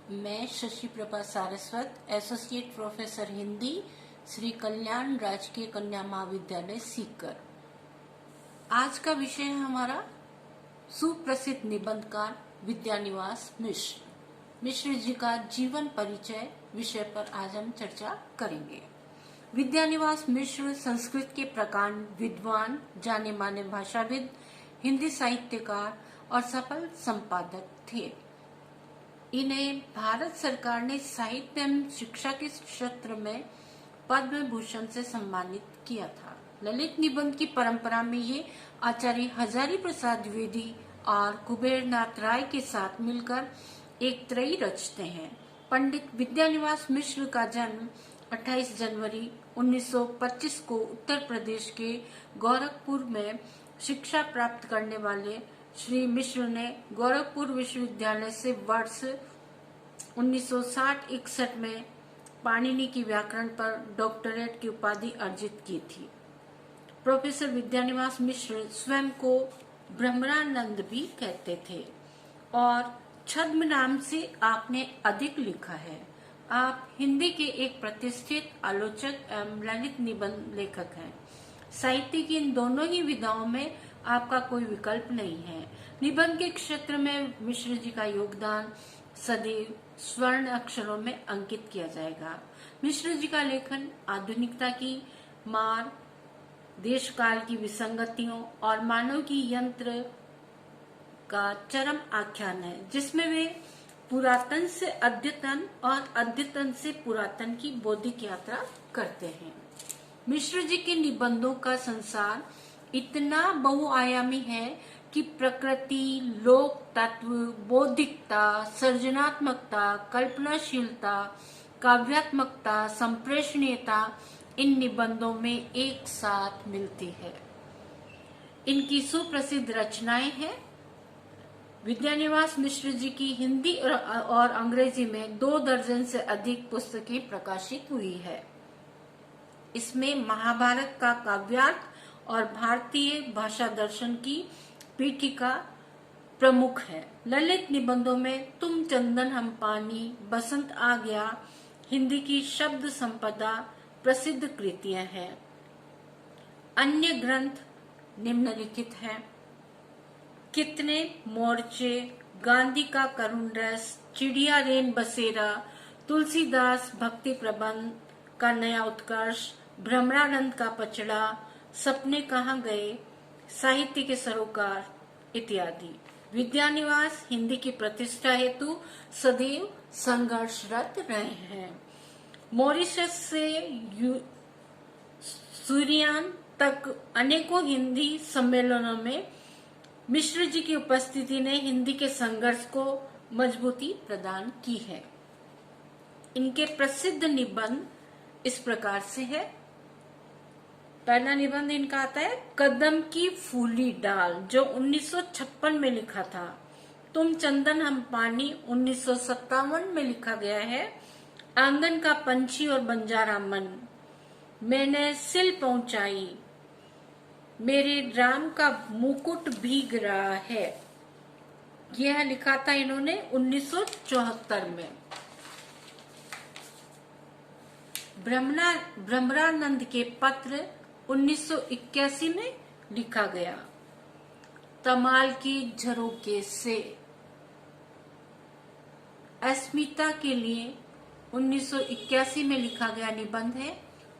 मैं Shashi Prabha Saraswat, associate professor Hindi, Shri Kalyan राजकीय कन्या महाविद्यालय सीकर। आज का विषय है हमारा सुप्रसिद्ध निबंधकार विद्यानिवास मिश्र जी का जीवन परिचय विषय पर आज हम चर्चा करेंगे। विद्यानिवास मिश्र संस्कृत के प्रकांड विद्वान, जाने माने भाषाविद, हिंदी साहित्यकार और सफल संपादक थे। इन्हें भारत सरकार ने साहित्य एवं शिक्षा के क्षेत्र में पद्म भूषण से सम्मानित किया था। ललित निबंध की परंपरा में ये आचार्य हजारी प्रसाद द्विवेदी और कुबेरनाथ राय के साथ मिलकर एक त्रयी रचते हैं। पंडित विद्यानिवास मिश्र का जन्म 28 जनवरी 1925 को उत्तर प्रदेश के गोरखपुर में शिक्षा प्राप्त करने वाले श्री मिश्र ने गोरखपुर विश्वविद्यालय से वर्ष 1960-61 में पाणिनि की व्याकरण पर डॉक्टरेट की उपाधि अर्जित की थी। प्रोफेसर विद्यानिवास मिश्र स्वयं को ब्रह्मरानंद भी कहते थे और छद्म नाम से आपने अधिक लिखा है। आप हिंदी के एक प्रतिष्ठित आलोचक एवं ललित निबंध लेखक हैं। साहित्य की इन दोनों ही विधाओं में आपका कोई विकल्प नहीं है। निबंध के क्षेत्र में मिश्र जी का योगदान सदैव स्वर्ण अक्षरों में अंकित किया जाएगा। मिश्र जी का लेखन आधुनिकता की मार, देश काल की विसंगतियों और मानव की यंत्र का चरम आख्यान है, जिसमें वे पुरातन से अद्यतन और अद्यतन से पुरातन की बौद्धिक यात्रा करते हैं। मिश्र जी के निबंधों का संसार इतना बहुआयामी है कि प्रकृति, लोक तत्व, बौद्धिकता, सृजनात्मकता, कल्पनाशीलता, काव्यात्मकता, संप्रेषणीयता इन निबंधों में एक साथ मिलती है। इनकी सुप्रसिद्ध रचनाएं हैं। विद्यानिवास मिश्र जी की हिंदी और अंग्रेजी में 2 दर्जन से अधिक पुस्तकें प्रकाशित हुई है। इसमें महाभारत का काव्यार्थ और भारतीय भाषा दर्शन की पीठिका प्रमुख है। ललित निबंधों में तुम चंदन हम पानी, बसंत आ गया, हिंदी की शब्द संपदा प्रसिद्ध कृतियां हैं। अन्य ग्रंथ निम्नलिखित हैं: कितने मोर्चे, गांधी का करुण रस, चिड़िया रेन बसेरा, तुलसीदास भक्ति प्रबंध का नया उत्कर्ष, भ्रमरानंद का पचड़ा, सपने कहाँ गए, साहित्य के सरोकार इत्यादि। विद्यानिवास हिंदी की प्रतिष्ठा हेतु सदैव संघर्षरत रहे हैं। मॉरिशस से सूरियान तक अनेकों हिंदी सम्मेलनों में मिश्र जी की उपस्थिति ने हिंदी के संघर्ष को मजबूती प्रदान की है। इनके प्रसिद्ध निबंध इस प्रकार से है। पहला निबंध इनका आता है कदम की फूली डाल, जो 1956 में लिखा था। तुम चंदन हम पानी 1957 में लिखा गया है। आंगन का पंछी और बंजारा मन, मैंने सिल पहुंचाई, मेरे राम का मुकुट भीग रहा है, यह लिखा था इन्होंने 1974 में। भ्रमरानंद के पत्र 1981 में लिखा गया। तमाल की झरोके से, अस्मिता के लिए 1981 में लिखा गया निबंध है।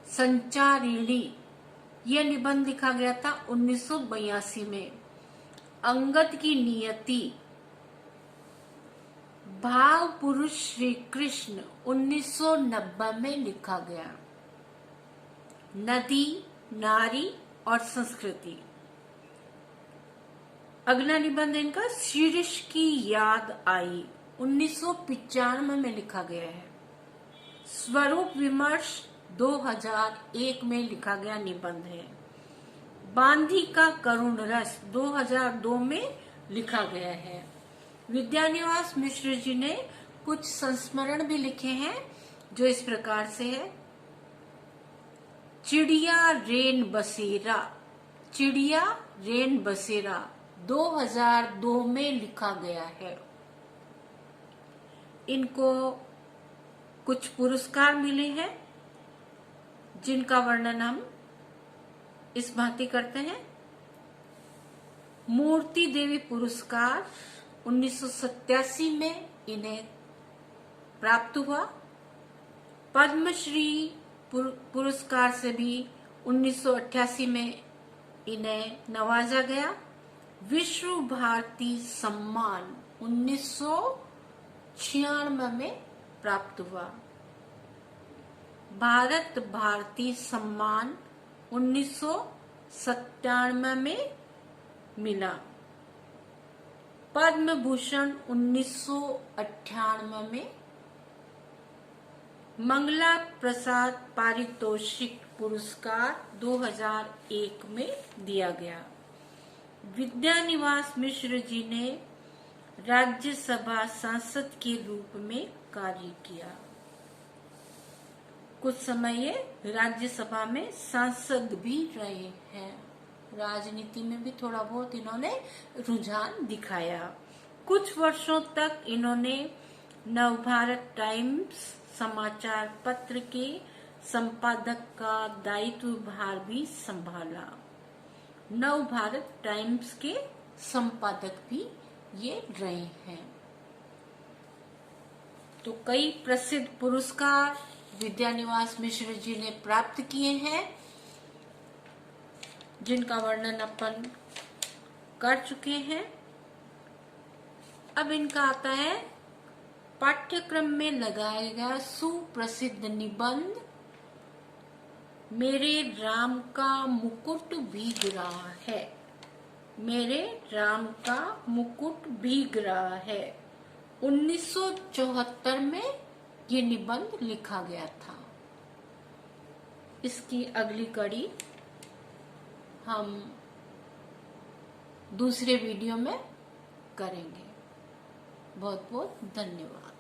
संचारिणी, यह निबंध लिखा गया था 1982 में। अंगद की नियति, भाव पुरुष श्री कृष्ण 1990 में लिखा गया। नदी, नारी और संस्कृति, अगला निबंध इनका शीर्ष की याद आई 1995 में लिखा गया है। स्वरूप विमर्श 2001 में लिखा गया निबंध है। बांधी का करुण रस 2002 में लिखा गया है। विद्यानिवास मिश्र जी ने कुछ संस्मरण भी लिखे हैं, जो इस प्रकार से है। चिड़िया रेन बसेरा, चिड़िया रेन बसेरा 2002 में लिखा गया है। इनको कुछ पुरस्कार मिले हैं जिनका वर्णन हम इस भांति करते हैं। मूर्ति देवी पुरस्कार 1987 में इन्हें प्राप्त हुआ। पद्मश्री पुरस्कार से भी 1988 में इन्हें नवाजा गया। विश्व भारती सम्मान 1996 में प्राप्त हुआ। भारत भारती सम्मान 1997 में मिला। पद्म भूषण 1998 में। मंगला प्रसाद पारितोषिक पुरस्कार 2001 में दिया गया। विद्यानिवास मिश्र जी ने राज्यसभा सांसद के रूप में कार्य किया। कुछ समय ये राज्यसभा में सांसद भी रहे हैं। राजनीति में भी थोड़ा बहुत इन्होंने रुझान दिखाया। कुछ वर्षों तक इन्होंने नवभारत टाइम्स समाचार पत्र के संपादक का दायित्व भार भी संभाला। नवभारत टाइम्स के संपादक भी ये रहे हैं। तो कई प्रसिद्ध पुरस्कार विद्यानिवास मिश्र जी ने प्राप्त किए हैं जिनका वर्णन अपन कर चुके हैं। अब इनका आता है पाठ्यक्रम में लगाया गया सुप्रसिद्ध निबंध मेरे राम का मुकुट भीग रहा है। मेरे राम का मुकुट भीग रहा है 1974 में ये निबंध लिखा गया था। इसकी अगली कड़ी हम दूसरे वीडियो में करेंगे। बहुत बहुत धन्यवाद।